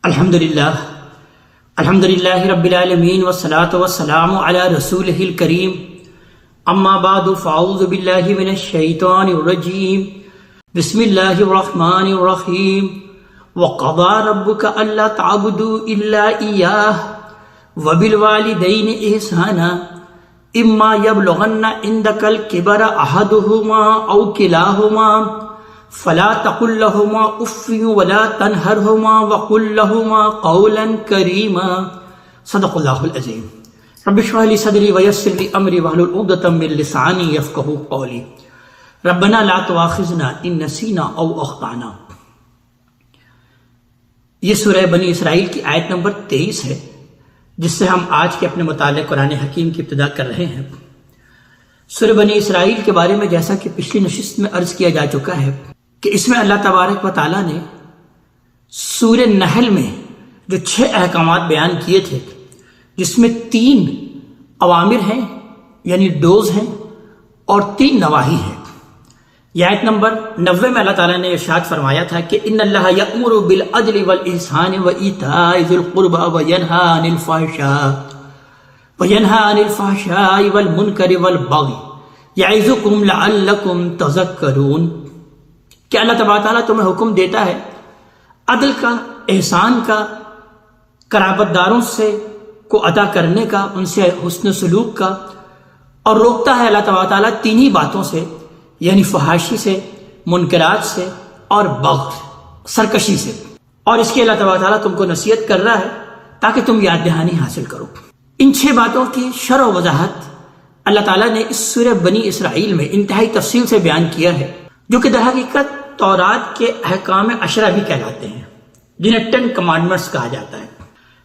الحمدللہ رب العالمین والصلاة والسلام علی رسولہ الکریم اما بعد فاعوذ باللہ من الشیطان الرجیم بسم اللہ الرحمن الرحیم وقضى ربك الا تعبدوا الا اياه وبالوالدين احسانا اما يبلغن عندك الكبر احدهما او كلاهما فلا تقل لهما اف ولا تنهرهما وقل لهما قولا كريما صدق الله العظيم رب اشرح لي صدري ويسر لي امري واحلل عقدة من لساني يفقهوا قولي ربنا لا تؤاخذنا ان نسينا او اخطانا۔ یہ سورہ بنی اسرائیل کی آیت نمبر 23 ہے جس سے ہم آج کے اپنے مطالعے قرآن حکیم کی ابتدا کر رہے ہیں۔ سورہ بنی اسرائیل کے بارے میں جیسا کہ پچھلی نشست میں عرض کیا جا چکا ہے کہ اس میں اللہ تبارک و تعالیٰ نے سورہ نحل میں جو 6 احکامات بیان کیے تھے جس میں 3 اوامر ہیں یعنی ڈوز ہیں اور 3 نواہی ہیں۔ یہ آیت نمبر 90 میں اللہ تعالیٰ نے ارشاد فرمایا تھا کہ ان اللہ یأمر بالعدل والاحسان وایتاء ذی القربى وینہی عن الفحشاء والمنکر والبغی یعظکم لعلکم تذکرون کہ اللہ تبارک تعالیٰ تمہیں حکم دیتا ہے عدل کا، احسان کا، قرابت داروں سے کو ادا کرنے کا، ان سے حسن سلوک کا، اور روکتا ہے اللہ تبارک تعالیٰ 3 ہی باتوں سے یعنی فحاشی سے، منکرات سے اور بغض سرکشی سے، اور اس کے اللہ تبارک تعالیٰ تم کو نصیحت کر رہا ہے تاکہ تم یاد دہانی حاصل کرو۔ ان 6 باتوں کی شرح و وضاحت اللہ تعالیٰ نے اس سورہ بنی اسرائیل میں انتہائی تفصیل سے بیان کیا ہے، جو کہ در حقیقت تورات کے احکام 10 بھی کہلاتے ہیں جنہیں 10 کمانڈمنٹس کہا جاتا ہے۔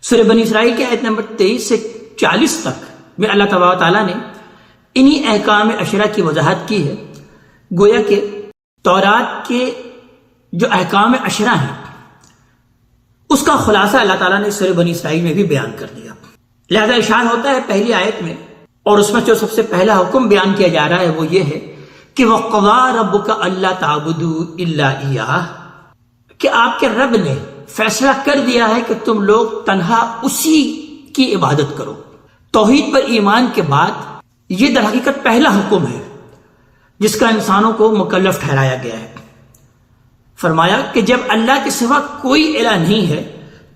سورہ بنی اسرائیل کے آیت نمبر 23 سے 40 تک میں اللہ تبارک تعالیٰ نے انہی احکام 10 کی وضاحت کی ہے، گویا کہ تورات کے جو احکام 10 ہیں اس کا خلاصہ اللہ تعالیٰ نے سورہ بنی اسرائیل میں بھی بیان کر دیا۔ لہذا ارشاد ہوتا ہے پہلی آیت میں، اور اس میں جو سب سے پہلا حکم بیان کیا جا رہا ہے وہ یہ ہے کہ وَقَضَىٰ رَبُّكَ أَلَّا تَعْبُدُوا إِلَّا إِيَّاهُ، کہ آپ کے رب نے فیصلہ کر دیا ہے کہ تم لوگ تنہا اسی کی عبادت کرو۔ توحید پر ایمان کے بعد یہ در حقیقت پہلا حکم ہے جس کا انسانوں کو مکلف ٹھہرایا گیا ہے۔ فرمایا کہ جب اللہ کے سوا کوئی الہ نہیں ہے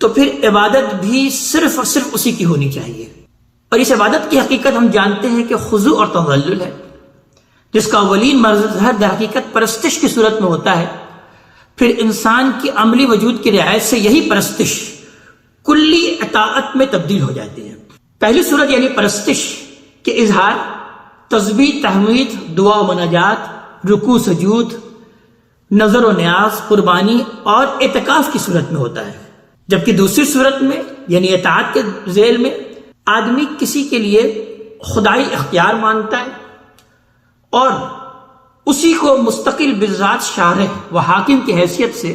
تو پھر عبادت بھی صرف اور صرف اسی کی ہونی چاہیے، اور اس عبادت کی حقیقت ہم جانتے ہیں کہ خضوع اور تذلل ہے، جس کا اولین مظہر در حقیقت پرستش کی صورت میں ہوتا ہے، پھر انسان کی عملی وجود کی رعایت سے یہی پرستش کلی اطاعت میں تبدیل ہو جاتی ہے۔ پہلی صورت یعنی پرستش کے اظہار تسبیح، تحمید، دعا و مناجات، رکوع سجود، نظر و نیاز، قربانی اور اعتکاف کی صورت میں ہوتا ہے، جبکہ دوسری صورت میں یعنی اطاعت کے ذیل میں آدمی کسی کے لیے خدائی اختیار مانتا ہے اور اسی کو مستقل بذات شارح و حاکم کی حیثیت سے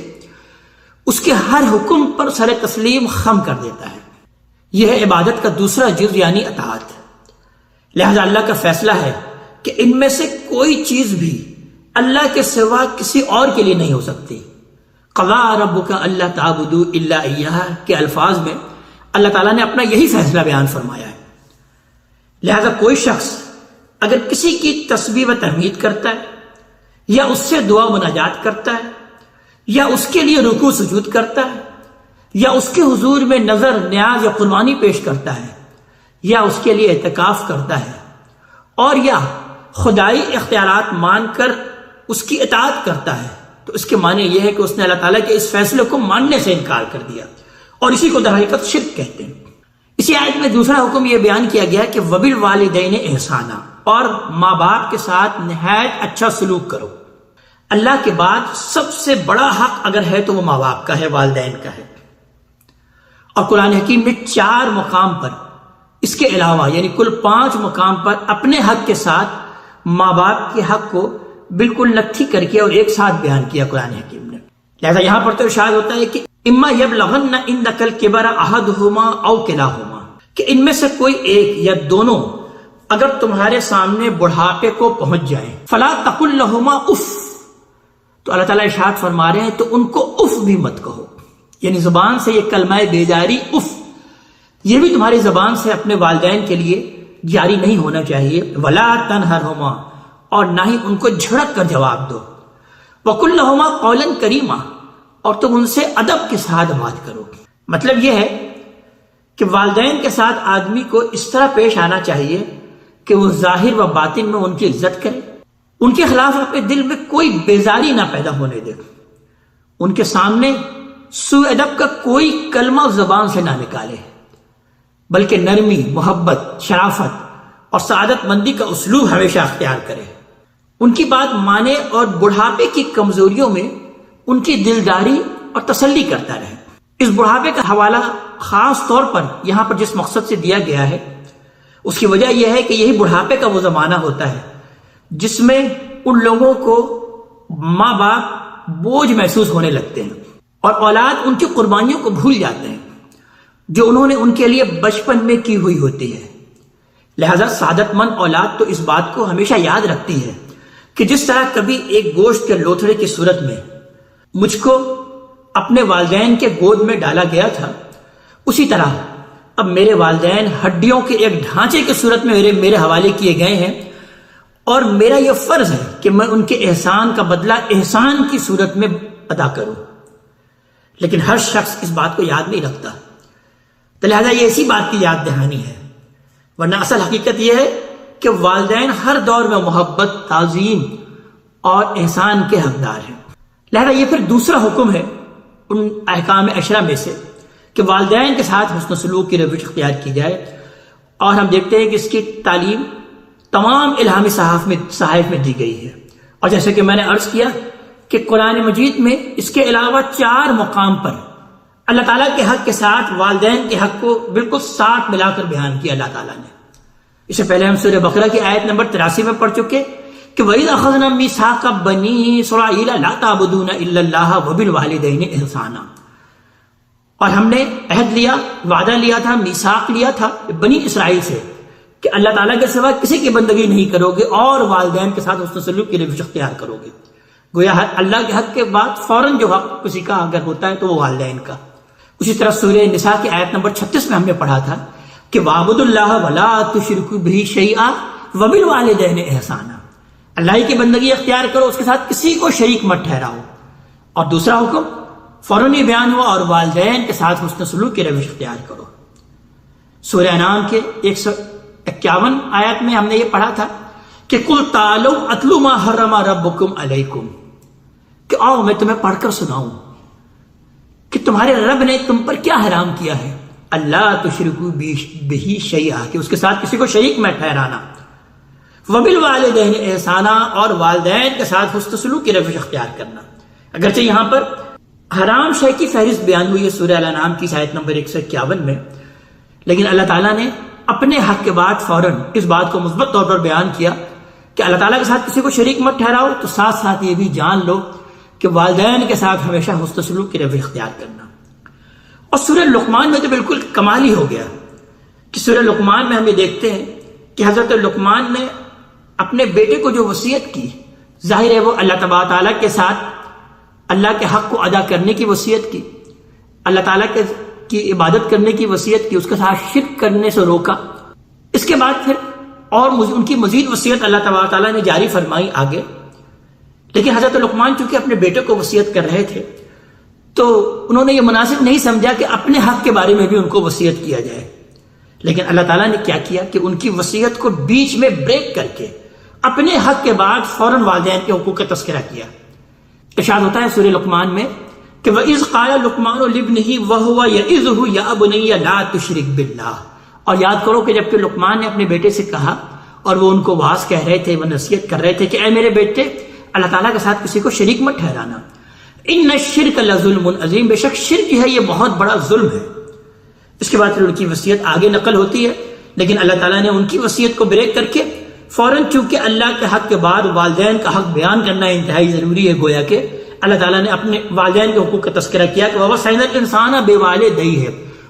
اس کے ہر حکم پر سر تسلیم خم کر دیتا ہے۔ یہ ہے عبادت کا دوسرا جز یعنی اطاعت۔ لہذا اللہ کا فیصلہ ہے کہ ان میں سے کوئی چیز بھی اللہ کے سوا کسی اور کے لیے نہیں ہو سکتی۔ قضا ربک الا تعبدوا الا ایہ کے الفاظ میں اللہ تعالیٰ نے اپنا یہی فیصلہ بیان فرمایا ہے۔ لہذا کوئی شخص اگر کسی کی تسبیح و تحمید کرتا ہے یا اس سے دعا و مناجات کرتا ہے یا اس کے لیے رکوع سجود کرتا ہے یا اس کے حضور میں نظر، نیاز یا قربانی پیش کرتا ہے یا اس کے لیے اعتکاف کرتا ہے اور یا خدائی اختیارات مان کر اس کی اطاعت کرتا ہے، تو اس کے معنی یہ ہے کہ اس نے اللہ تعالیٰ کے اس فیصلے کو ماننے سے انکار کر دیا، اور اسی کو در حقیقت شرک کہتے ہیں۔ اسی آیت میں دوسرا حکم یہ بیان کیا گیا کہ وَبِالْوَالِدَيْنِ إِحْسَانًا، اور ماں باپ کے ساتھ نہایت اچھا سلوک کرو۔ اللہ کے بعد سب سے بڑا حق اگر ہے تو وہ ماں باپ کا ہے، والدین کا ہے، اور قرآن حکیم میں 4 مقام پر اس کے علاوہ یعنی کل 5 مقام پر اپنے حق کے ساتھ ماں باپ کے حق کو بالکل نتھی کر کے اور ایک ساتھ بیان کیا قرآن حکیم نے۔ لہذا یہاں پر تو ارشاد ہوتا ہے کہ اما یبلغن عندک الکبر احدہما او کلاہما، کہ ان میں سے کوئی ایک یا دونوں اگر تمہارے سامنے بڑھاپے کو پہنچ جائیں فلا تقل لہما اف، تو اللہ تعالیٰ ارشاد فرما رہے ہیں تو ان کو اف بھی مت کہو، یعنی زبان سے یہ کلمہ بیزاری اف یہ بھی تمہاری زبان سے اپنے والدین کے لیے جاری نہیں ہونا چاہیے. ولا تنہرہما اور نہ ہی ان کو جھڑک کر جواب دو. وقل لہما قولا کریما اور تم ان سے ادب کے ساتھ بات کرو. مطلب یہ ہے کہ والدین کے ساتھ آدمی کو اس طرح پیش آنا چاہیے کہ وہ ظاہر و باطن میں ان کی عزت کرے, ان کے خلاف اپنے دل میں کوئی بیزاری نہ پیدا ہونے دے, ان کے سامنے سوء ادب کا کوئی کلمہ زبان سے نہ نکالے, بلکہ نرمی, محبت, شرافت اور سعادت مندی کا اسلوب ہمیشہ اختیار کرے. ان کی بات مانے اور بڑھاپے کی کمزوریوں میں ان کی دلداری اور تسلی کرتا رہے. اس بڑھاپے کا حوالہ خاص طور پر یہاں پر جس مقصد سے دیا گیا ہے اس کی وجہ یہ ہے کہ یہی بڑھاپے کا وہ زمانہ ہوتا ہے جس میں ان لوگوں کو ماں باپ بوجھ محسوس ہونے لگتے ہیں اور اولاد ان کی قربانیوں کو بھول جاتے ہیں جو انہوں نے ان کے لیے بچپن میں کی ہوئی ہوتی ہے. لہذا سعادت مند اولاد تو اس بات کو ہمیشہ یاد رکھتی ہے کہ جس طرح کبھی ایک گوشت کے لوتھڑے کی صورت میں مجھ کو اپنے والدین کے گود میں ڈالا گیا تھا, اسی طرح اب میرے والدین ہڈیوں کے ایک ڈھانچے کی صورت میں میرے حوالے کیے گئے ہیں اور میرا یہ فرض ہے کہ میں ان کے احسان کا بدلہ احسان کی صورت میں ادا کروں. لیکن ہر شخص اس بات کو یاد نہیں رکھتا, تو لہذا یہ اسی بات کی یاد دہانی ہے, ورنہ اصل حقیقت یہ ہے کہ والدین ہر دور میں محبت, تعظیم اور احسان کے حقدار ہیں. لہذا یہ پھر دوسرا حکم ہے ان احکام عشرہ میں سے کہ والدین کے ساتھ حسن سلوک کی روش اختیار کی جائے, اور ہم دیکھتے ہیں کہ اس کی تعلیم تمام الہامی صحائف میں دی گئی ہے. اور جیسے کہ میں نے عرض کیا کہ قرآن مجید میں اس کے علاوہ 4 مقام پر اللہ تعالیٰ کے حق کے ساتھ والدین کے حق کو بالکل ساتھ ملا کر بیان کیا اللہ تعالیٰ نے. اس سے پہلے ہم سورہ بقرہ کی آیت نمبر 83 میں پڑھ چکے کہ وَإِذْ أَخَذْنَا مِيثَاقَ بَنِي إِسْرَائِيلَ لَا تَعْبُدُونَ إِلَّا اللَّهَ وَبِالْوَالِدَيْنِ إِحْسَانًا. اور ہم نے عہد لیا, وعدہ لیا تھا, میثاق لیا تھا بنی اسرائیل سے کہ اللہ تعالیٰ کے سوا کسی کی بندگی نہیں کرو گے اور والدین کے ساتھ حسن سلوک کی روش اختیار کرو گے. گویا اللہ کے حق کے بعد فوراً جو حق کسی کا اگر ہوتا ہے تو وہ والدین کا. اسی طرح سورہ نساء کی آیت نمبر 36 میں ہم نے پڑھا تھا کہ وَاعْبُدُوا اللَّهَ وَلَا تُشْرِكُوا بِهِ شَيْئًا وَبِالْوَالِدَيْنِ إِحْسَانًا. اللہ کی بندگی اختیار کرو, اس کے ساتھ کسی کو شریک مت ٹھہراؤ. اور دوسرا حکم فوراً یہ بیان ہوا اور والدین کے ساتھ حسن سلوک کی روش اختیار کرو. سورہ انعام کے 151 آیت میں ہم نے یہ پڑھا تھا کہ قُلْ تَعَالَوْا أَتْلُ مَا حَرَّمَ رَبُّكُمْ عَلَيْكُمْ, کہ آؤ میں تمہیں پڑھ کر سناؤں کہ تمہارے رب نے تم پر کیا حرام کیا ہے. اللہ تشرکوا بہ شیئا, کہ اس کے ساتھ کسی کو شریک میں ٹھہرانا. وبالوالدین احسانا, اور والدین کے ساتھ حسن سلوک کی روش اختیار کرنا. اگرچہ یہاں پر حرام شے کی فہرست بیان ہوئی ہے سورہ الانعام کی آیت نمبر 151 میں, لیکن اللہ تعالیٰ نے اپنے حق کے بعد فوراً اس بات کو مثبت طور پر بیان کیا کہ اللہ تعالیٰ کے ساتھ کسی کو شریک مت ٹھہراؤ, تو ساتھ ساتھ یہ بھی جان لو کہ والدین کے ساتھ ہمیشہ حسن سلوک کی روش اختیار کرنا. اور سورہ لقمان میں تو بالکل کمال ہی ہو گیا کہ سورہ لقمان میں ہم یہ دیکھتے ہیں کہ حضرت لقمان نے اپنے بیٹے کو جو وصیت کی, ظاہر ہے وہ اللہ تبارک تعالیٰ کے ساتھ اللہ کے حق کو ادا کرنے کی وصیت کی, اللہ تعالیٰ کی عبادت کرنے کی وصیت کی, اس کے ساتھ شرک کرنے سے روکا. اس کے بعد پھر اور ان کی مزید وصیت اللہ تبارک تعالیٰ نے جاری فرمائی آگے. لیکن حضرت لقمان چونکہ اپنے بیٹے کو وصیت کر رہے تھے تو انہوں نے یہ مناسب نہیں سمجھا کہ اپنے حق کے بارے میں بھی ان کو وصیت کیا جائے. لیکن اللہ تعالیٰ نے کیا کیا کہ ان کی وصیت کو بیچ میں بریک کر کے اپنے حق کے بعد فوراً والدین کے حقوق کا تذکرہ کیا. ارشاد ہوتا ہے سورہ لقمان میں کہ وَإِذْ قَالَ لُقْمَانُ لِابْنِهِ وَهُوَ يَعِظُهُ يَا بُنَيَّ لَا تُشْرِكْ بِاللَّهِ. اور یاد کرو کہ جب کہ لقمان نے اپنے بیٹے سے کہا اور وہ ان کو واعظ کہہ رہے تھے, وہ نصیحت کر رہے تھے کہ اے میرے بیٹے اللہ تعالیٰ کے ساتھ کسی کو شریک مت ٹھہرانا. ان الشرک لظلم عظیم, بے شک شرک جو ہے یہ بہت بڑا ظلم ہے. اس کے بعد پھر ان کی وصیت آگے نقل ہوتی ہے, لیکن اللہ تعالیٰ نے ان کی وصیت کو بریک کر کے فوراً چونکہ اللہ کے حق کے بعد والدین کا حق بیان کرنا انتہائی ضروری ہے, گویا کہ اللہ تعالیٰ نے اپنے والدین کے حقوق کا تذکرہ کیا کہ وَوَصَّيْنَا الْإِنسَانَ بِوَالِدَيْهِ,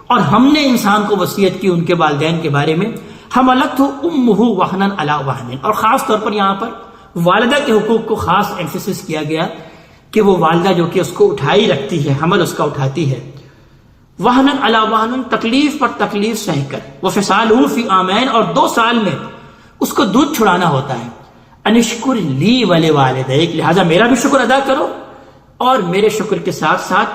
اور ہم نے انسان کو وصیت کی ان کے والدین کے بارے میں. حَمَلَتْهُ أُمُّهُ وَهْنًا عَلَى وَهْنٍ, اور خاص طور پر یہاں پر والدہ کے حقوق کو خاص ایمفیسس کیا گیا کہ وہ والدہ جو کہ اس کو اٹھائی رکھتی ہے, حمل اس کا اٹھاتی ہے, وہنن علی وہنن، تکلیف پر تکلیف سہ کر، وفصالہ فی عامین، اور 2 سال میں اس کو دودھ چھڑانا ہوتا ہے، انشکر لی ولوالدیک، لہذا میرا بھی شکر ادا کرو اور میرے شکر کے ساتھ ساتھ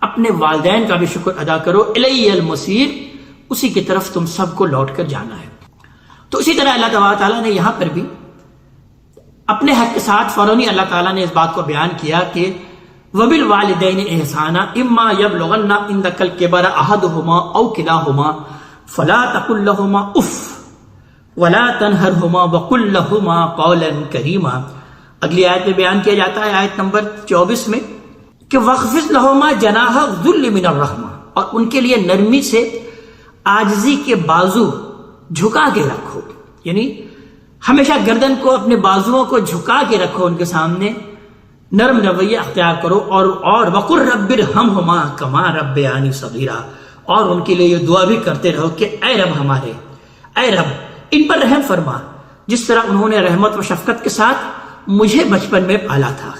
اپنے والدین کا بھی شکر ادا کرو، الی المصیر، اسی کی طرف تم سب کو لوٹ کر جانا ہے۔ تو اسی طرح اللہ تعالیٰ نے یہاں پر بھی اپنے حق کے ساتھ فوراً اللہ تعالیٰ نے اس بات کو بیان کیا کہ وبالوالدین احسانا اما یبلغن عندک الکبر احدہما او کلاہما فلا تقل لہما اف ولا تنہرہما وقل لہما قولا کریما۔ اگلی آیت میں بیان کیا جاتا ہے آیت نمبر 24 میں کہ وَخْفِضْ لَهُمَا جَنَاحَ الذُّلِّ مِنَ الرَّحْمَةِ، اور ان کے لیے نرمی سے عاجزی کے بازو جھکا کے رکھو، یعنی ہمیشہ گردن کو، اپنے بازوؤں کو جھکا کے رکھو ان کے سامنے، نرم رویہ اختیار کرو، اور وَقُلْ رَبِّ ارْحَمْهُمَا كَمَا رَبَّيَانِي صَغِيرًا، اور ان کے لیے یہ دعا بھی کرتے رہو کہ اے رب ہمارے، اے رب ان پر رحم فرما جس طرح انہوں نے رحمت و شفقت کے ساتھ مجھے بچپن میں پالا تھا۔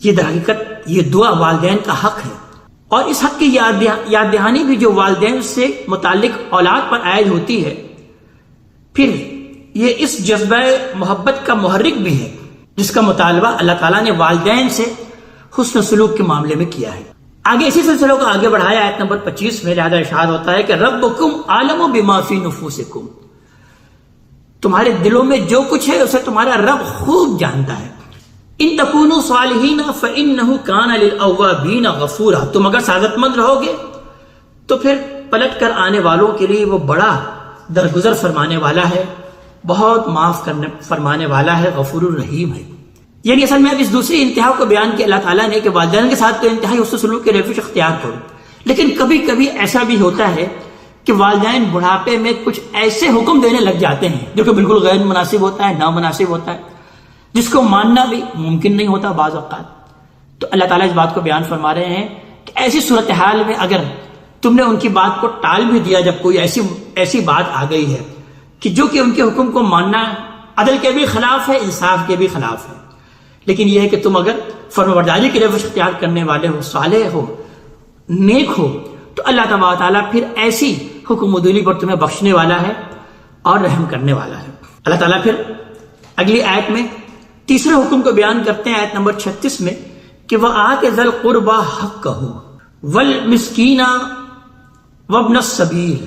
یہ در حقیقت یہ دعا والدین کا حق ہے، اور اس حق کی یاد دہانی بھی جو والدین سے متعلق اولاد پر عائد ہوتی ہے، پھر یہ اس جذبہ محبت کا محرک بھی ہے جس کا مطالبہ اللہ تعالیٰ نے والدین سے حسن سلوک کے معاملے میں کیا ہے۔ آگے اسی سلسلے کو آگے بڑھایا آیت نمبر 25 میں، لہذا ارشاد ہوتا ہے کہ ربکم عالم بما فی نفوسکم، تمہارے دلوں میں جو کچھ ہے اسے تمہارا رب خوب جانتا ہے۔ ان تکونوا صالحین فانہ کان للاوابین غفورا، تم اگر سعادت مند رہو گے تو پھر پلٹ کر آنے والوں کے لیے وہ بڑا درگزر فرمانے والا ہے، بہت معاف فرمانے والا ہے، غفور الرحیم ہے۔ یعنی اصل میں اب اس دوسری انتہا کو بیان کیا اللہ تعالیٰ نے کہ والدین کے ساتھ تو انتہائی حسن سلوک کے روش اختیار کرو، لیکن کبھی کبھی ایسا بھی ہوتا ہے کہ والدین بڑھاپے میں کچھ ایسے حکم دینے لگ جاتے ہیں جو کہ بالکل غیر مناسب ہوتا ہے، نامناسب ہوتا ہے، جس کو ماننا بھی ممکن نہیں ہوتا بعض اوقات۔ تو اللہ تعالیٰ اس بات کو بیان فرما رہے ہیں کہ ایسی صورتحال میں اگر تم نے ان کی بات کو ٹال بھی دیا، جب کوئی ایسی بات آ گئی ہے کہ جو کہ ان کے حکم کو ماننا عدل کے بھی خلاف ہے، انصاف کے بھی خلاف ہے، لیکن یہ ہے کہ تم اگر فرمانبرداری کے روش اختیار کرنے والے ہو، صالح ہو، نیک ہو، تو اللہ تعالیٰ پھر ایسی حکم عدولی پر تمہیں بخشنے والا ہے اور رحم کرنے والا ہے۔ اللہ تعالیٰ پھر اگلی آیت میں تیسرے حکم کو بیان کرتے ہیں آیت نمبر 36 میں کہ وَآتِ ذَا الْقُرْبَى حَقَّهُ وَالْمِسْكِينَ وَابْنَ السَّبِيلِ،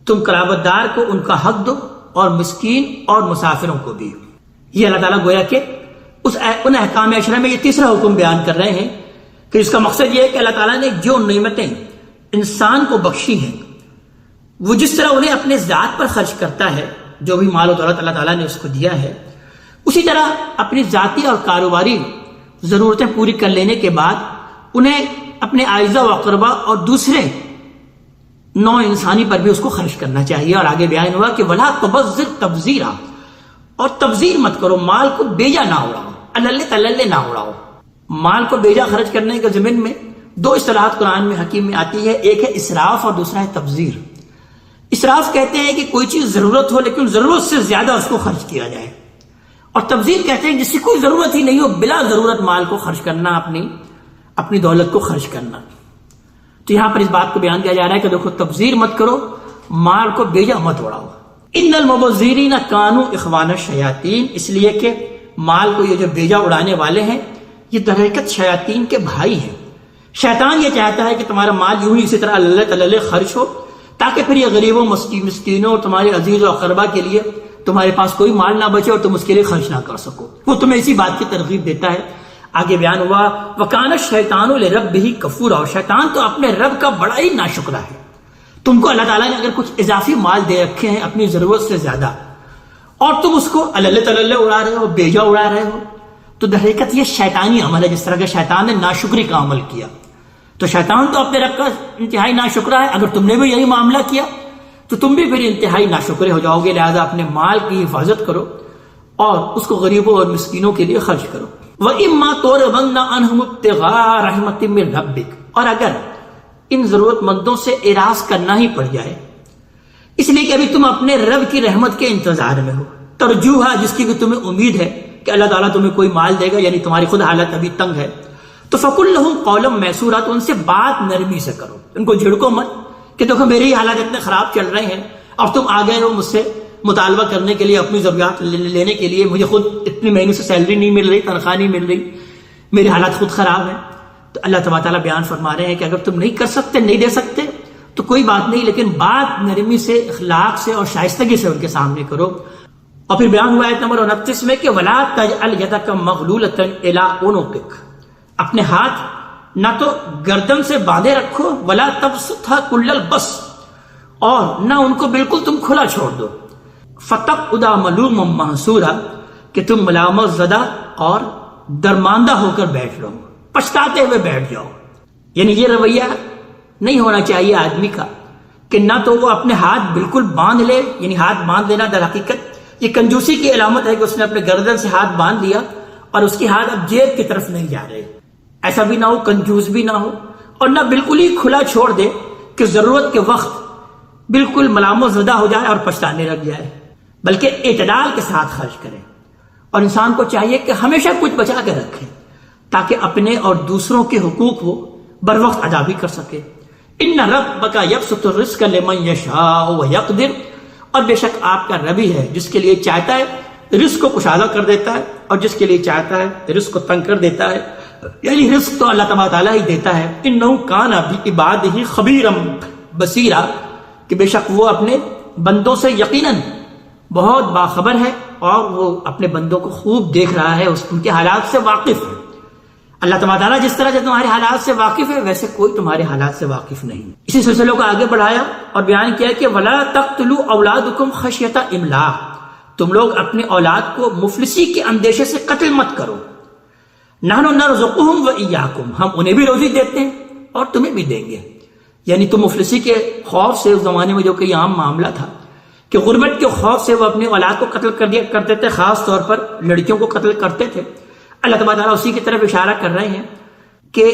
تم قرابت دار کو ان کا حق دو اور مسکین اور مسافروں کو بھی۔ یہ اللہ تعالیٰ گویا کہ ان احکام عشرہ میں یہ تیسرا حکم بیان کر رہے ہیں کہ اس کا مقصد یہ ہے کہ اللہ تعالیٰ نے جو نعمتیں انسان کو بخشی ہیں، وہ جس طرح انہیں اپنے ذات پر خرچ کرتا ہے، جو بھی مال و دولت اللہ تعالیٰ نے اس کو دیا ہے، اسی طرح اپنی ذاتی اور کاروباری ضرورتیں پوری کر لینے کے بعد انہیں اپنے اعزاء و اقربا اور دوسرے نوع انسانی پر بھی اس کو خرچ کرنا چاہیے۔ اور آگے بیان ہوا کہ وَلَا تُبَذِّرْ تَبْذِيرًا، اور تبذیر مت کرو، مال کو بیجا نہ اڑاؤ، اللہ تللے نہ اڑاؤ۔ مال کو بیجا خرچ کرنے کے ضمن میں 2 اصطلاحات قرآن میں حکیم میں آتی ہے، ایک ہے اسراف اور دوسرا ہے تبذیر۔ اسراف کہتے ہیں کہ کوئی چیز ضرورت ہو لیکن ضرورت سے زیادہ اس کو خرچ کیا جائے، اور تبذیر کہتے ہیں جس کی کوئی ضرورت ہی نہیں ہو، بلا ضرورت مال کو خرچ کرنا، اپنی دولت کو خرچ کرنا۔ تو یہاں پر اس بات کو بیان کیا جا رہا ہے کہ دیکھو تبذیر مت کرو، مال کو بیجا مت اڑاؤ۔ ان المبذرین کانوا اخوان الشیاطین، اس لیے کہ مال کو یہ جو بیجا اڑانے والے ہیں یہ در حقیقت شیاطین کے بھائی ہیں۔ شیطان یہ چاہتا ہے کہ تمہارا مال یوں ہی اسی طرح اللہ تعالی خرچ ہو، تاکہ پھر یہ غریبوں مسکینوں اور تمہارے عزیز و اقربا کے لیے تمہارے پاس کوئی مال نہ بچے اور تم اس کے لیے خرچ نہ کر سکو۔ وہ تمہیں اسی بات کی ترغیب دیتا ہے۔ آگے بیان ہوا وَكَانَ الشَّيْطَانُ لِرَبِّهِ كَفُورًا، اور شیطان تو اپنے رب کا بڑا ہی ناشکرا ہے۔ تم کو اللہ تعالیٰ نے اگر کچھ اضافی مال دے رکھے ہیں اپنی ضرورت سے زیادہ، اور تم اس کو اللہ تللے اڑا رہے ہو، بیجا اڑا رہے ہو، تو در حقیقت یہ شیطانی عمل ہے۔ جس طرح کہ شیطان نے ناشکری کا عمل کیا، تو شیطان تو اپنے رب کا انتہائی ناشکرا ہے۔ اگر تم نے بھی یہی معاملہ کیا تو تم بھی پھر انتہائی ناشکرے ہو جاؤ گے۔ لہذا اپنے مال کی حفاظت کرو اور اس کو غریبوں اور مسکینوں کے لیے خرچ کرو۔ وَإِمَّا تُعْرِضَنَّ عَنْهُمُ ابْتِغَاءَ رَحْمَةٍ مِّن رَّبِّكَ، اور اگر ان ضرورت مندوں سے اعراض کرنا ہی پڑ جائے، اس لیے کہ ابھی تم اپنے رب کی رحمت کے انتظار میں ہو، ترجوہا، جس کی کہ تمہیں امید ہے کہ اللہ تعالیٰ تمہیں کوئی مال دے گا، یعنی تمہاری خود حالت ابھی تنگ ہے، تو فَقُل لَّهُمْ قَوْلًا مَّيْسُورًا، تو ان سے بات نرمی سے کرو۔ ان کو جھڑکو مت کہ دیکھو میرے ہی حالات اتنے خراب چل رہے ہیں اور تم آ گئے ہو مجھ سے مطالبہ کرنے کے لیے، اپنی ضروریات لینے کے لیے، مجھے خود اتنی مہینے سے سیلری نہیں مل رہی، تنخواہ نہیں مل رہی، میرے حالات خود خراب ہیں۔ تو اللہ تبارک تعالیٰ بیان فرما رہے ہیں کہ اگر تم نہیں کر سکتے، نہیں دے سکتے تو کوئی بات نہیں، لیکن بات نرمی سے، اخلاق سے اور شائستگی سے ان کے سامنے کرو۔ اور پھر بیان ہوا آیت نمبر 29 میں کہ وَلَا تَجْعَلْ يَدَكَ مَغْلُولَةً إِلَىٰ عُنُقِكَ، اپنے ہاتھ نہ تو گردن سے باندھے رکھو، وَلَا تَبْسُطْهَا كُلَّ الْبَسْطِ، اور نہ ان کو بالکل تم کھلا چھوڑ دو، فَتَقْعُدَ مَلُومًا مَحْسُورًا، کہ تم ملامت زدہ اور درماندہ ہو کر بیٹھ رہو، پچھتاتے ہوئے بیٹھ جاؤ۔ یعنی یہ رویہ نہیں ہونا چاہیے آدمی کا کہ نہ تو وہ اپنے ہاتھ بالکل باندھ لے، یعنی ہاتھ باندھ لینا در حقیقت یہ کنجوسی کی علامت ہے کہ اس نے اپنے گردن سے ہاتھ باندھ لیا اور اس کے ہاتھ اب جیب کی طرف نہیں جا رہے۔ ایسا بھی نہ ہو، کنجوس بھی نہ ہو، اور نہ بالکل ہی کھلا چھوڑ دے کہ ضرورت کے وقت بالکل ملامت زدہ ہو جائے اور پچھتانے لگ جائے، بلکہ اعتدال کے ساتھ خرچ کرے۔ اور انسان کو چاہیے کہ ہمیشہ کچھ بچا کے رکھے تاکہ اپنے اور دوسروں کے حقوق وہ بر وقت ادا بھی کر سکے۔ ان ربک یبسط الرزق لمن یشاء ویقدر، اور بے شک آپ کا رب ہی ہے جس کے لیے چاہتا ہے رزق کو کشادہ کر دیتا ہے اور جس کے لیے چاہتا ہے رزق کو تنگ کر دیتا ہے، یعنی رزق تو اللہ تبارک تعالیٰ ہی دیتا ہے۔ انہ کان بعبادہ خبیرا بصیرا، کہ بے شک وہ اپنے بندوں سے یقیناً بہت باخبر ہے اور وہ اپنے بندوں کو خوب دیکھ رہا ہے، ان کے حالات سے واقف ہے۔ اللہ تبارک تعالیٰ جس طرح سے تمہارے حالات سے واقف ہے ویسے کوئی تمہارے حالات سے واقف نہیں۔ اسی سلسلے کو آگے بڑھایا اور بیان کیا کہ وَلَا تَقْتُلُوا أَوْلَادَكُمْ خَشْيَةَ إِمْلَاقٍ، تم لوگ اپنے اولاد کو مفلسی کے اندیشے سے قتل مت کرو۔ نَحْنُ نَرْزُقُهُمْ وَإِيَّاكُمْ، ہم انہیں بھی روزی دیتے ہیں اور تمہیں بھی دیں گے۔ یعنی تم مفلسی کے خوف سے، اس زمانے میں جو کہ عام معاملہ تھا کہ غربت کے خوف سے وہ اپنی اولاد کو قتل کرتے تھے، خاص طور پر لڑکیوں کو قتل کرتے تھے۔ اللہ تبارک تعالیٰ اسی کی طرف اشارہ کر رہے ہیں کہ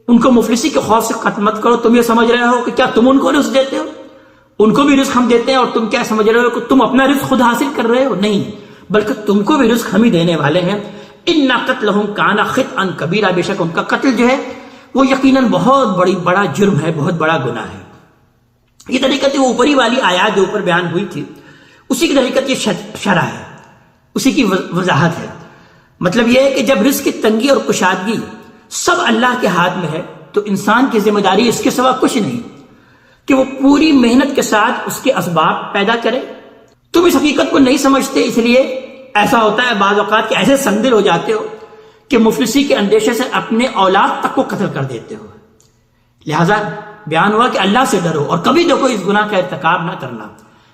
ان کو مفلسی کے خوف سے قتل مت کرو۔ تم یہ سمجھ رہے ہو کہ کیا تم ان کو رزق دیتے ہو؟ ان کو بھی رزق ہم دیتے ہیں، اور تم کیا سمجھ رہے ہو کہ تم اپنا رزق خود حاصل کر رہے ہو؟ نہیں، بلکہ تم کو بھی رزق ہم ہی دینے والے ہیں۔ ان قتلہم کان خطئا کبیرا، بے شک ان کا قتل جو ہے وہ یقیناً بہت بڑا جرم ہے، بہت بڑا گناہ ہے۔ یہ طریقت وہ اوپری والی آیات جو اوپر بیان ہوئی تھی اسی کی طریقت یہ شرح ہے، اسی کی وضاحت ہے۔ مطلب یہ ہے کہ جب رزق کی تنگی اور کشادگی سب اللہ کے ہاتھ میں ہے تو انسان کی ذمہ داری اس کے سوا کچھ نہیں کہ وہ پوری محنت کے ساتھ اس کے اسباب پیدا کرے۔ تم اس حقیقت کو نہیں سمجھتے، اس لیے ایسا ہوتا ہے بعض اوقات کہ ایسے سنگدل ہو جاتے ہو کہ مفلسی کے اندیشے سے اپنے اولاد تک کو قتل کر دیتے ہو۔ لہذا بیان ہوا کہ اللہ سے ڈرو اور کبھی دیکھو اس گناہ کا ارتکاب نہ کرنا،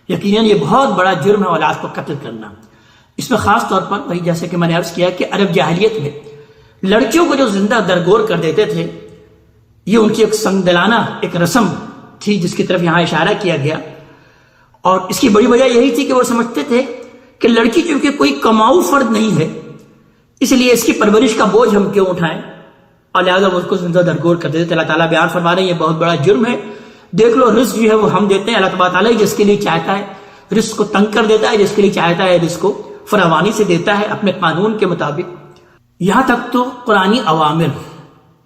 یقیناً یہ بہت بڑا جرم ہے اولاد کو قتل کرنا۔ اس میں خاص طور پر وہی جیسے کہ میں نے عرض کیا کہ عرب جاہلیت میں لڑکیوں کو جو زندہ درگور کر دیتے تھے، یہ ان کی ایک سنگدلانہ ایک رسم تھی جس کی طرف یہاں اشارہ کیا گیا، اور اس کی بڑی وجہ یہی تھی کہ وہ سمجھتے تھے کہ لڑکی چونکہ کوئی کماؤ فرد نہیں ہے اس لیے اس کی پرورش کا بوجھ ہم کیوں اٹھائیں، اور لہٰذا وہ اس کو زندہ درگور کر دیتے تھے۔ اللہ تعالیٰ بیان فرما رہے ہیں یہ بہت بڑا جرم ہے، دیکھ لو رزق جو ہے وہ ہم دیتے ہیں، اللہ تبارک تعالیٰ جس کے لیے چاہتا ہے رزق کو تنگ کر دیتا ہے، جس کے لیے چاہتا ہے رزق کو فراوانی سے دیتا ہے اپنے قانون کے مطابق۔ یہاں تک تو قرآنی اوامر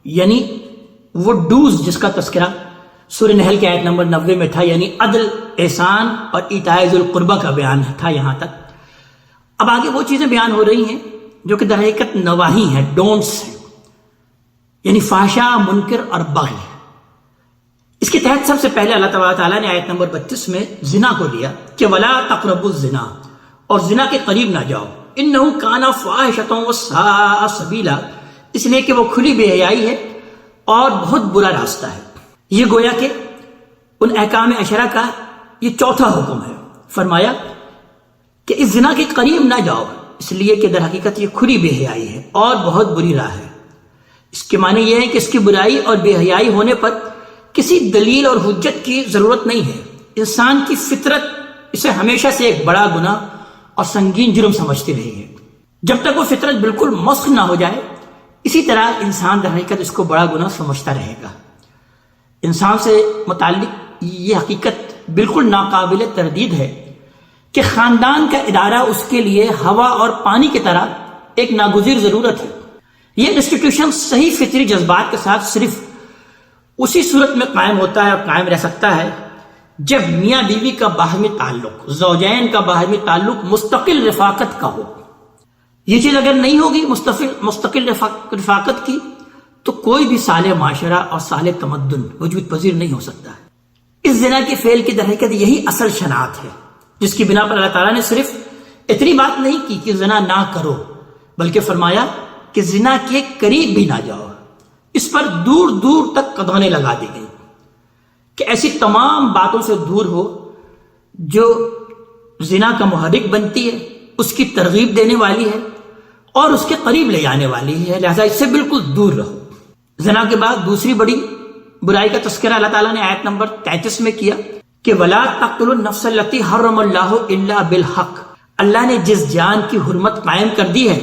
یعنی وہ ڈوز جس کا تذکرہ سورہ نحل کی آیت نمبر 90 میں تھا، یعنی عدل، احسان اور ایتاء ذی القربہ کا بیان تھا یہاں تک۔ اب آگے وہ چیزیں بیان ہو رہی ہیں جو کہ در حقیقت نواہی ہیں، ڈونٹس ہیں، یعنی فحشاء، منکر اور بغی۔ اس کے تحت سب سے پہلے اللہ تبارک تعالیٰ نے آیت نمبر 32 میں زنا کو لیا کہ وَلَا تَقْرَبُوا الزِّنَا، اور زنا کے قریب نہ جاؤ، اِنَّهُ كَانَ فَاحِشَةً وَسَاءَ سَبِيلًا، اس لیے کہ وہ کھلی بے حیائی ہے اور بہت برا راستہ ہے۔ یہ گویا کہ ان احکام عشرہ کا یہ چوتھا حکم ہے، فرمایا کہ اس زنا کے قریب نہ جاؤ، اس لیے کہ در حقیقت یہ کھلی بے حیائی ہے اور بہت بری راہ ہے۔ اس کے معنی یہ ہے کہ اس کی برائی اور بے حیائی ہونے پر کسی دلیل اور حجت کی ضرورت نہیں ہے، انسان کی فطرت اسے ہمیشہ سے ایک بڑا گناہ اور سنگین جرم سمجھتی رہی ہے۔ جب تک وہ فطرت بالکل مسخ نہ ہو جائے اسی طرح انسان در حقیقت اس کو بڑا گناہ سمجھتا رہے گا۔ انسان سے متعلق یہ حقیقت بالکل ناقابل تردید ہے کہ خاندان کا ادارہ اس کے لیے ہوا اور پانی کی طرح ایک ناگزیر ضرورت ہے۔ یہ انسٹیٹیوشن صحیح فطری جذبات کے ساتھ صرف اسی صورت میں قائم ہوتا ہے اور قائم رہ سکتا ہے جب میاں بیوی کا باہمی تعلق، زوجین کا باہمی تعلق مستقل رفاقت کا ہو۔ یہ چیز اگر نہیں ہوگی مستقل رفاقت کی، تو کوئی بھی صالح معاشرہ اور صالح تمدن وجود پذیر نہیں ہو سکتا ہے۔ اس زنا کے فعل کی درحقیقت یہی اصل شناعت ہے، جس کی بنا پر اللہ تعالیٰ نے صرف اتنی بات نہیں کی کہ زنا نہ کرو، بلکہ فرمایا کہ زنا کے قریب بھی نہ جاؤ۔ اس پر دور دور تک قدغنیں لگا دی گئی کہ ایسی تمام باتوں سے دور ہو جو زنا کا محرک بنتی ہے، اس کی ترغیب دینے والی ہے اور اس کے قریب لے جانے والی ہے، لہذا اس سے بالکل دور رہو۔ زنا کے بعد دوسری بڑی برائی کا تذکرہ اللہ تعالیٰ نے آیت نمبر 33 میں کیا کہ وَلَا تَقْتُلُوا النَّفْسَ الَّتِي حَرَّمَ اللَّهُ إِلَّا بِالْحَقِّ، اللہ نے جس جان کی حرمت قائم کر دی ہے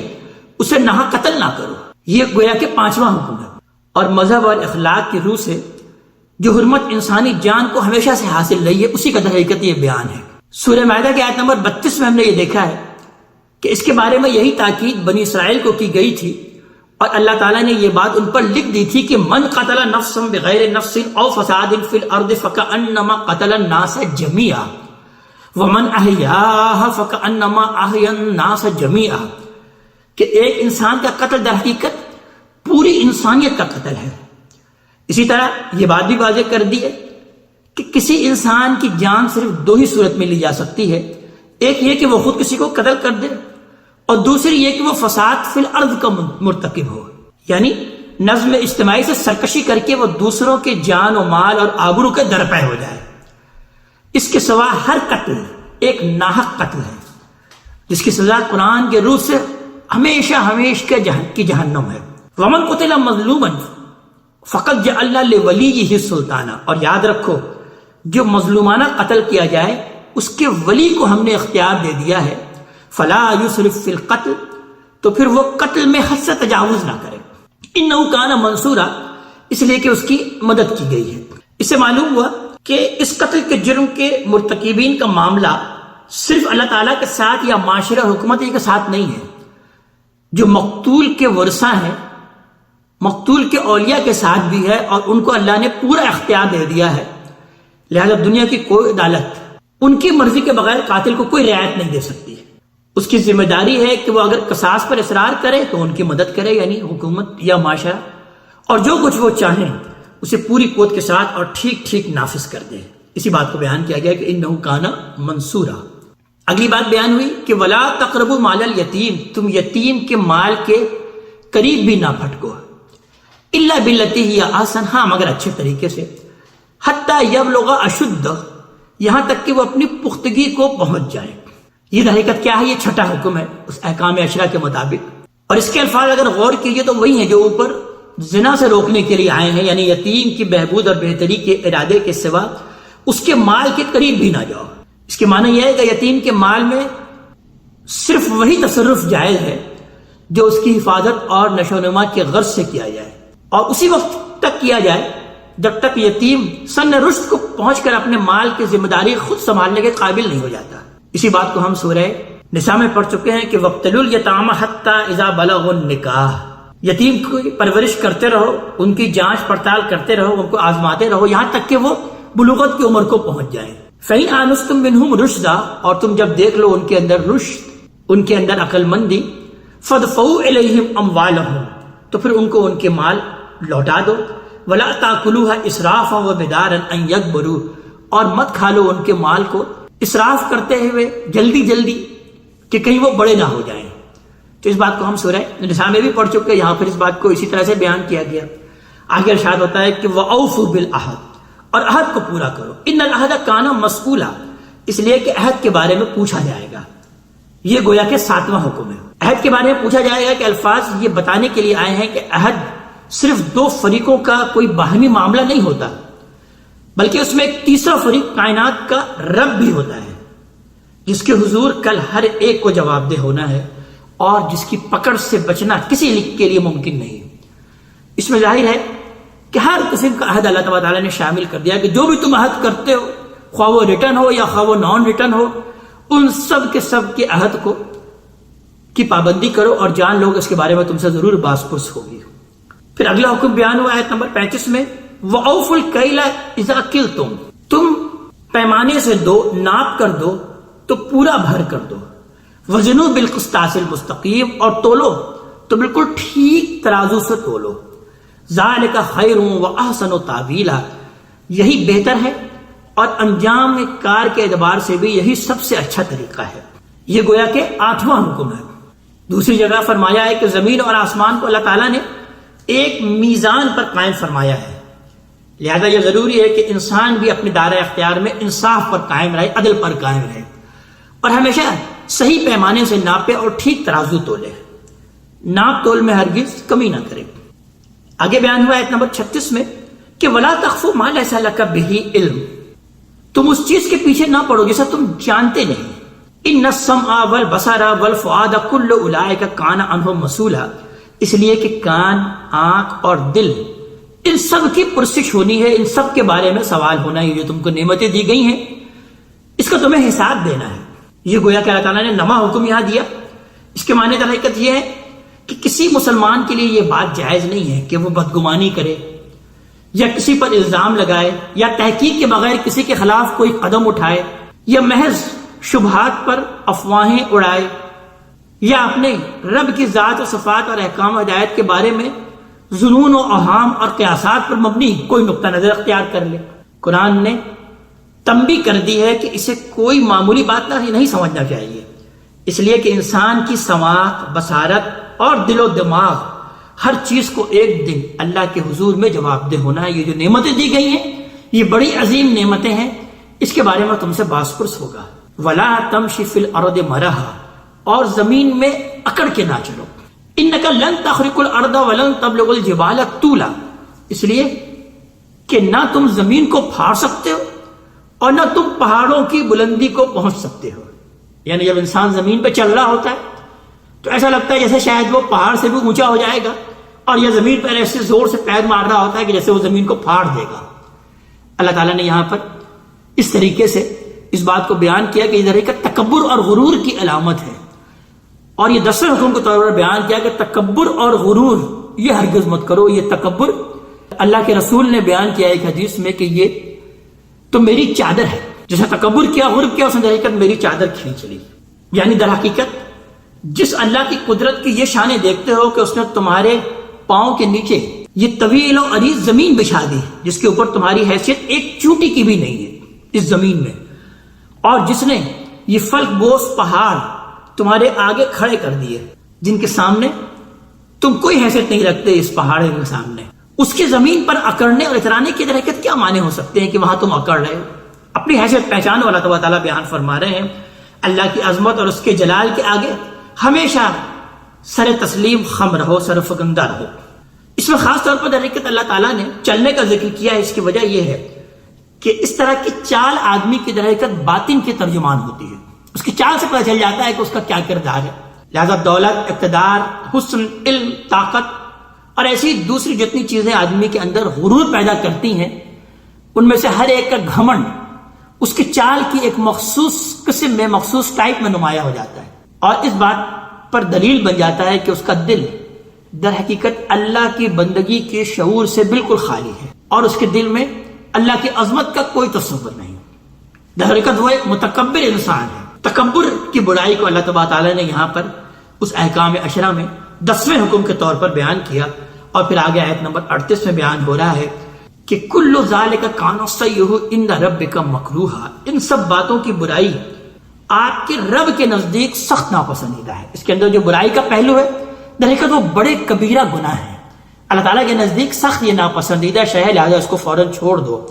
اسے ناحق قتل نہ کرو۔ یہ گویا کہ 5واں حکم ہے، اور مذہب اور اخلاق کی روح سے جو حرمت انسانی جان کو ہمیشہ سے حاصل رہی ہے، اسی کا در حقیقت یہ بیان ہے۔ سورہ مائدہ کی آیت نمبر 32 میں ہم نے یہ دیکھا ہے کہ اس کے بارے میں یہی تاکید بنی اسرائیل کو کی گئی تھی، اور اللہ تعالیٰ نے یہ بات ان پر لکھ دی تھی کہ من قتل نفسا بغیر نفس او فساد فی الارض فکأنما قتل الناس جميعا ومن احیاها فکأنما احیا الناس جميعا، کہ ایک انسان کا قتل در حقیقت پوری انسانیت کا قتل ہے۔ اسی طرح یہ بات بھی واضح کر دی ہے کہ کسی انسان کی جان صرف دو ہی صورت میں لی جا سکتی ہے، ایک یہ کہ وہ خود کسی کو قتل کر دے، اور دوسری یہ کہ وہ فساد فی الارض کا مرتکب ہو، یعنی نظم اجتماعی سے سرکشی کر کے وہ دوسروں کے جان و مال اور آبرو کے درپے ہو جائے۔ اس کے سوا ہر قتل ایک ناحق قتل ہے، جس کی سزا قرآن کے روح سے ہمیشہ ہمیشہ کی جہنم ہے۔ ومن قتل مظلوما فقد جعلنا لولیہ سلطانا، اور یاد رکھو جو مظلومانہ قتل کیا جائے اس کے ولی کو ہم نے اختیار دے دیا ہے، فلا یسرف فی القتل، تو پھر وہ قتل میں حد سے تجاوز نہ کرے، انہ کان منصورا، اس لیے کہ اس کی مدد کی گئی ہے۔ اس سے معلوم ہوا کہ اس قتل کے جرم کے مرتکبین کا معاملہ صرف اللہ تعالیٰ کے ساتھ یا معاشرہ حکومت کے ساتھ نہیں ہے، جو مقتول کے ورثہ ہیں، مقتول کے اولیاء کے ساتھ بھی ہے، اور ان کو اللہ نے پورا اختیار دے دیا ہے، لہذا دنیا کی کوئی عدالت ان کی مرضی کے بغیر قاتل کو کوئی رعایت نہیں دے سکتی۔ اس کی ذمہ داری ہے کہ وہ اگر قصاص پر اصرار کرے تو ان کی مدد کرے، یعنی حکومت یا معاشرہ، اور جو کچھ وہ چاہیں اسے پوری قوت کے ساتھ اور ٹھیک ٹھیک نافذ کر دے۔ اسی بات کو بیان کیا گیا کہ انہ کان منصورا۔ اگلی بات بیان ہوئی کہ ولا تقربوا مال الیتیم، تم یتیم کے مال کے قریب بھی نہ پھٹکو، الا باللتی ہی احسن، ہاں مگر اچھے طریقے سے، حتی یبلغ اشدہ، یہاں تک کہ وہ اپنی پختگی کو پہنچ جائے۔ یہ در حقیقت کیا ہے؟ یہ چھٹا حکم ہے اس احکام عشرہ کے مطابق، اور اس کے الفاظ اگر غور کیجئے تو وہی ہیں جو اوپر زنا سے روکنے کے لیے آئے ہیں، یعنی یتیم کی بہبود اور بہتری کے ارادے کے سوا اس کے مال کے قریب بھی نہ جاؤ۔ اس کے معنی یہ ہے کہ یتیم کے مال میں صرف وہی تصرف جائز ہے جو اس کی حفاظت اور نشو و نما کے غرض سے کیا جائے، اور اسی وقت تک کیا جائے جب تک یتیم سن رشد کو پہنچ کر اپنے مال کی ذمہ داری خود سنبھالنے کے قابل نہیں ہو جاتا۔ اسی بات کو ہم سورہ نساء میں پڑھ چکے ہیں کہ وَابْتَلُوا الْيَتَامَ حَتَّى إِذَا بَلَغُوا النِّكَاحَ، یتیم کی پرورش کرتے رہو، ان کی جانچ پڑتال کرتے رہو، ان کو آزماتے رہو یہاں تک کہ وہ بلوغت کی عمر کو پہنچ جائیں۔ فَإِنْ آنَسْتُم مِّنْهُمْ رُشْدًا، اور تم جب دیکھ لو ان کے اندر رشد، ان کے اندر عقل مندی، فَادْفَعُوا إِلَيْهِمْ أَمْوَالَهُمْ، تو پھر ان کو ان کے مال لوٹا دو، وَلَا تَأْكُلُوهَا إِسْرَافًا وَبِدَارًا أَن يَكْبُرُوا، اور مت کھا لو ان کے مال کو اسراف کرتے ہوئے جلدی جلدی کہ کہیں وہ بڑے نہ ہو جائیں۔ تو اس بات کو ہم سورہ نساء میں بھی پڑھ چکے، یہاں پر اس بات کو اسی طرح سے بیان کیا گیا۔ آگے ارشاد ہوتا ہے کہ وَأَوْفُوا بِالْعَهْدِ، اور عہد کو پورا کرو، إِنَّ الْعَهْدَ كَانَ مَسْئُولًا، اس لیے کہ عہد کے بارے میں پوچھا جائے گا۔ یہ گویا کہ 7واں حکم ہے، عہد کے بارے میں پوچھا جائے گا کہ الفاظ یہ بتانے کے لیے آئے ہیں کہ عہد صرف دو فریقوں کا کوئی باہمی معاملہ نہیں ہوتا، بلکہ اس میں ایک تیسرا فریق کائنات کا رب بھی ہوتا ہے، جس کے حضور کل ہر ایک کو جواب دہ ہونا ہے، اور جس کی پکڑ سے بچنا کسی کے لیے ممکن نہیں۔ اس میں ظاہر ہے کہ ہر قسم کا عہد اللہ تعالیٰ نے شامل کر دیا کہ جو بھی تم عہد کرتے ہو، خواہ وہ ریٹرن ہو یا خواہ وہ نان ریٹرن ہو، ان سب کے عہد کو کی پابندی کرو، اور جان لوگ اس کے بارے میں تم سے ضرور باز پرس ہوگی۔ پھر اگلا حکم بیان ہوا آیت نمبر 35 میں وَأَوْفُوا الْكَيْلَ إِذَا كِلْتُمْ، تم پیمانے سے دو، ناپ کر دو تو پورا بھر کر دو، وزنوا بالقسطاس المستقیم، اور تولو تو بالکل ٹھیک ترازو سے تولو، ذالک خیر واحسن تاویلا، یہی بہتر ہے اور انجام کار کے اعتبار سے بھی یہی سب سے اچھا طریقہ ہے۔ یہ گویا کہ 8واں حکم ہے۔ دوسری جگہ فرمایا ہے کہ زمین اور آسمان کو اللہ تعالیٰ نے ایک میزان پر قائم فرمایا ہے، لہذا یہ ضروری ہے کہ انسان بھی اپنے دائرہ اختیار میں انصاف پر قائم رہے، عدل پر قائم رہے، اور ہمیشہ صحیح پیمانے سے ناپے اور ٹھیک ترازو تولے، ناپ تول میں ہرگز کمی نہ کرے۔ آگے بیان ہوا آیت نمبر 36 میں کہ وَلَا تَخْفُ مَا لَيْسَ لَكَ بِهِ علم، تم اس چیز کے پیچھے نہ پڑو جیسا تم جانتے نہیں۔ ان السمع والبصر والفؤاد كل اولئک کان عنہ مسئولا، اس لیے کہ کان، آنکھ اور دل، ان سب کی پرسش ہونی ہے، ان سب کے بارے میں سوال ہونا ہے۔ یہ جو تم کو نعمتیں دی گئی ہیں اس کا تمہیں حساب دینا ہے۔ یہ گویا کہ اللہ تعالیٰ نے نواں حکم یہاں دیا۔ اس کے معنی در حقیقت یہ ہے کہ کسی مسلمان کے لیے یہ بات جائز نہیں ہے کہ وہ بدگمانی کرے یا کسی پر الزام لگائے یا تحقیق کے بغیر کسی کے خلاف کوئی قدم اٹھائے یا محض شبہات پر افواہیں اڑائے یا اپنے رب کی ذات و صفات اور احکام و ہدایت کے بارے میں ظنون و اوہام اور قیاسات پر مبنی کوئی نقطہ نظر اختیار کر لے۔ قرآن نے تنبیہ کر دی ہے کہ اسے کوئی معمولی بات نہیں سمجھنا چاہیے، اس لیے کہ انسان کی سماعت، بصارت اور دل و دماغ ہر چیز کو ایک دن اللہ کے حضور میں جواب دہ ہونا ہے۔ یہ جو نعمتیں دی گئی ہیں یہ بڑی عظیم نعمتیں ہیں، اس کے بارے میں تم سے باس پرس ہوگا۔ وَلَا تَمْشِ فِي الْأَرْضِ مَرَحًا، اور زمین میں اکڑ کے نہ چلو۔ إِنَّكَ لَن تَخْرِقُ الْأَرْضَ وَلَن تَبْلُغُ الْجِبَالَ طُولًا، اس لیے کہ نہ تم زمین کو پھاڑ سکتے ہو اور نہ تم پہاڑوں کی بلندی کو پہنچ سکتے ہو۔ یعنی جب انسان زمین پہ چل رہا ہوتا ہے تو ایسا لگتا ہے جیسے شاید وہ پہاڑ سے بھی اونچا ہو جائے گا، اور یہ زمین پر ایسے زور سے پیر مار رہا ہوتا ہے کہ جیسے وہ زمین کو پھاڑ دے گا۔ اللہ تعالیٰ نے یہاں پر اس طریقے سے اس بات کو بیان کیا کہ ادھر کا تکبر اور غرور کی علامت ہے، اور یہ 10ویں حکم کے طور پر بیان کیا کہ تکبر اور غرور یہ ہرگز مت کرو۔ یہ تکبر اللہ کے رسول نے بیان کیا ایک حدیث میں کہ یہ تو میری چادر ہے، جیسا تکبر کیا، غرور کیا، اس نے در حقیقت میری چادر کھینچ لی۔ یعنی در حقیقت جس اللہ کی قدرت کی یہ شانیں دیکھتے ہو کہ اس نے تمہارے پاؤں کے نیچے یہ طویل و عریض زمین بچھا دی جس کے اوپر تمہاری حیثیت ایک چونٹی کی بھی نہیں ہے اس زمین میں، اور جس نے یہ فلک بوس پہاڑ تمہارے آگے کھڑے کر دیے جن کے سامنے تم کوئی حیثیت نہیں رکھتے، اس پہاڑ کے سامنے اس کی زمین پر اکڑنے اور اترانے کی حرکت کیا معنی ہو سکتے ہیں کہ وہاں تم اکڑ رہے ہو؟ اپنی حیثیت پہچانو۔ اللہ تعالیٰ بیان فرما رہے ہیں اللہ کی عظمت اور اس کے جلال کے آگے ہمیشہ سر تسلیم خم رہو، سر فکندہ رہو۔ اس میں خاص طور پر در حقیقت اللہ تعالیٰ نے چلنے کا ذکر کیا ہے، اس کی وجہ یہ ہے کہ اس طرح کی چال آدمی کی در حقیقت باطن کی ترجمان ہوتی ہے، اس کی چال سے پتہ چل جاتا ہے کہ اس کا کیا کردار ہے۔ لہذا دولت، اقتدار، حسن، علم، طاقت اور ایسی دوسری جتنی چیزیں آدمی کے اندر غرور پیدا کرتی ہیں، ان میں سے ہر ایک کا گھمنڈ اس کی چال کی ایک مخصوص قسم میں، مخصوص ٹائپ میں نمایاں ہو جاتا ہے، اور اس بات پر دلیل بن جاتا ہے کہ اس کا دل در حقیقت اللہ کی بندگی کے شعور سے بالکل خالی ہے، اور اس کے دل میں اللہ کی عظمت کا کوئی تصور نہیں۔ در حقیقت وہ ایک متکبر انسان ہے۔ تکبر کی بڑائی کو اللہ تبارک تعالیٰ نے یہاں پر اس احکام عشرہ میں 10ویں حکم کے طور پر بیان کیا، اور پھر آگے آیت نمبر 38 میں بیان ہو رہا ہے کہ کل ذالک کان سیئہ عند ربک مکروہا، ان سب باتوں کی برائی آپ کے رب کے نزدیک سخت ناپسندیدہ ہے۔ اس کے اندر جو برائی کا پہلو ہے در حقیقت وہ بڑے کبیرہ گناہ ہے، اللہ تعالیٰ کے نزدیک سخت یہ ناپسندیدہ شے ہے، لہذا اس کو فوراً چھوڑ دو۔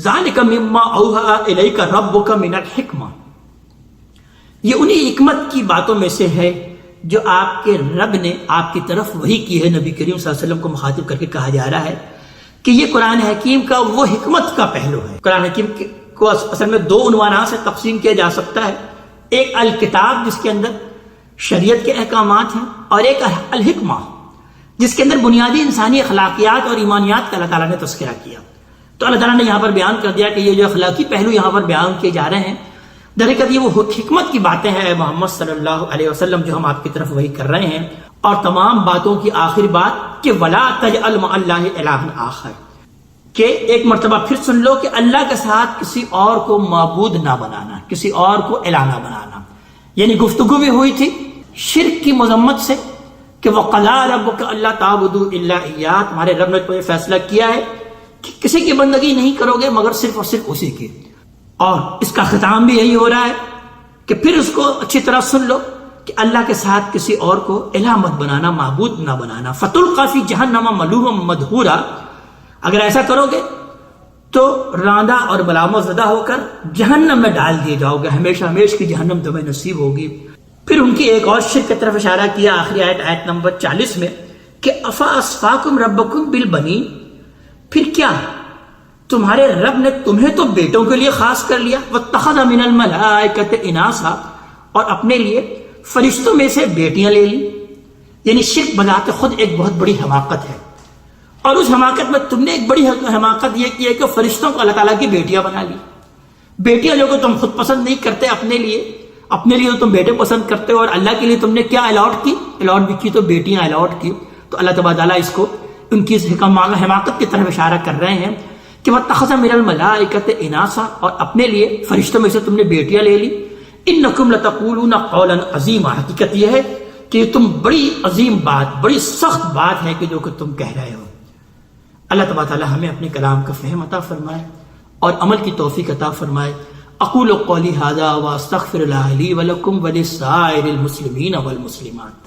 ذالک مما اوحی الیک ربک من الحکمہ، یہ انہی حکمت کی باتوں میں سے ہے جو آپ کے رب نے آپ کی طرف وحی کی ہے۔ نبی کریم صلی اللہ علیہ وسلم کو مخاطب کر کے کہا جا رہا ہے کہ یہ قرآن حکیم کا وہ حکمت کا پہلو ہے۔ قرآن حکیم کو اصل میں 2 عنوانات سے تقسیم کیا جا سکتا ہے، ایک الکتاب جس کے اندر شریعت کے احکامات ہیں، اور ایک الحکمہ جس کے اندر بنیادی انسانی اخلاقیات اور ایمانیات کا اللہ تعالیٰ نے تذکرہ کیا۔ تو اللہ تعالیٰ نے یہاں پر بیان کر دیا کہ یہ جو اخلاقی پہلو یہاں پر بیان کیے جا رہے ہیں در حقیقت یہ وہ حکمت کی باتیں ہیں محمد صلی اللہ علیہ وسلم جو ہم آپ کی طرف وحی کر رہے ہیں، اور تمام باتوں کی آخری بات کہ وَلَا تَجْعَلْ مَعَ اللَّهِ إِلَٰهًا آخَرَ، کہ ایک مرتبہ پھر سن لو کہ اللہ کے ساتھ کسی اور کو معبود نہ بنانا، کسی اور کو الہ نہ بنانا. یعنی گفتگو بھی ہوئی تھی شرک کی مذمت سے کہ وَقَضَىٰ رَبُّكَ أَلَّا تَعْبُدُوا إِلَّا إِيَّاهُ، تمہارے رب نے تو یہ فیصلہ کیا ہے کہ کسی کی بندگی نہیں کرو گے مگر صرف اور صرف اسی کی. اور اس کا ختام بھی یہی ہو رہا ہے کہ پھر اس کو اچھی طرح سن لو کہ اللہ کے ساتھ کسی اور کو الہ مت بنانا، معبود نہ بنانا. فَتُلْقَىٰ فِي جَهَنَّمَ مَلُومًا مَدْحُورًا، اگر ایسا کرو گے تو راندہ اور ملامت زدہ ہو کر جہنم میں ڈال دیے جاؤ گے، ہمیشہ ہمیشہ کی جہنم تمہیں نصیب ہوگی. پھر ان کی ایک اور شرک کی طرف اشارہ کیا آخری آیت نمبر 40 میں کہ افاصفاکم ربکم بالبنین، پھر کیا تمہارے رب نے تمہیں تو بیٹوں کے لیے خاص کر لیا، واتخذ من الملائکۃ اناسا، اور اپنے لیے فرشتوں میں سے بیٹیاں لے لی. یعنی شرک بذات خود ایک بہت بڑی حماقت ہے، اور اس حماقت میں تم نے ایک بڑی حماقت یہ کی ہے کہ فرشتوں کو اللہ تعالیٰ کی بیٹیاں بنا لی. بیٹیاں جو کہ تم خود پسند نہیں کرتے اپنے لیے تو تم بیٹے پسند کرتے ہو، اور اللہ کے لیے تم نے کیا الاٹ بھی کی تو بیٹیاں الاٹ کی. تو اللہ تبارک تعالیٰ اس کو ان کی حماقت کی طرف اشارہ کر رہے ہیں کہ وَاتَّخَذَ مِنَ الْمَلَائِکَةِ اناسا، اور اپنے لیے فرشتوں میں سے تم نے بیٹیاں لے لی. اِنَّكُمْ لَتَقُولُونَ قَوْلًا عَظِيمًا، حقیقت یہ ہے کہ تم بڑی عظیم بات، بڑی سخت بات ہے کہ جو کہ تم کہہ رہے ہو. اللہ تبارک تعالیٰ ہمیں اپنے کلام کا فہم عطا فرمائے اور عمل کی توفیق عطا فرمائے. اقول قولی ھذا واستغفر اللہ لی ولکم ولسائر المسلمین والمسلمات.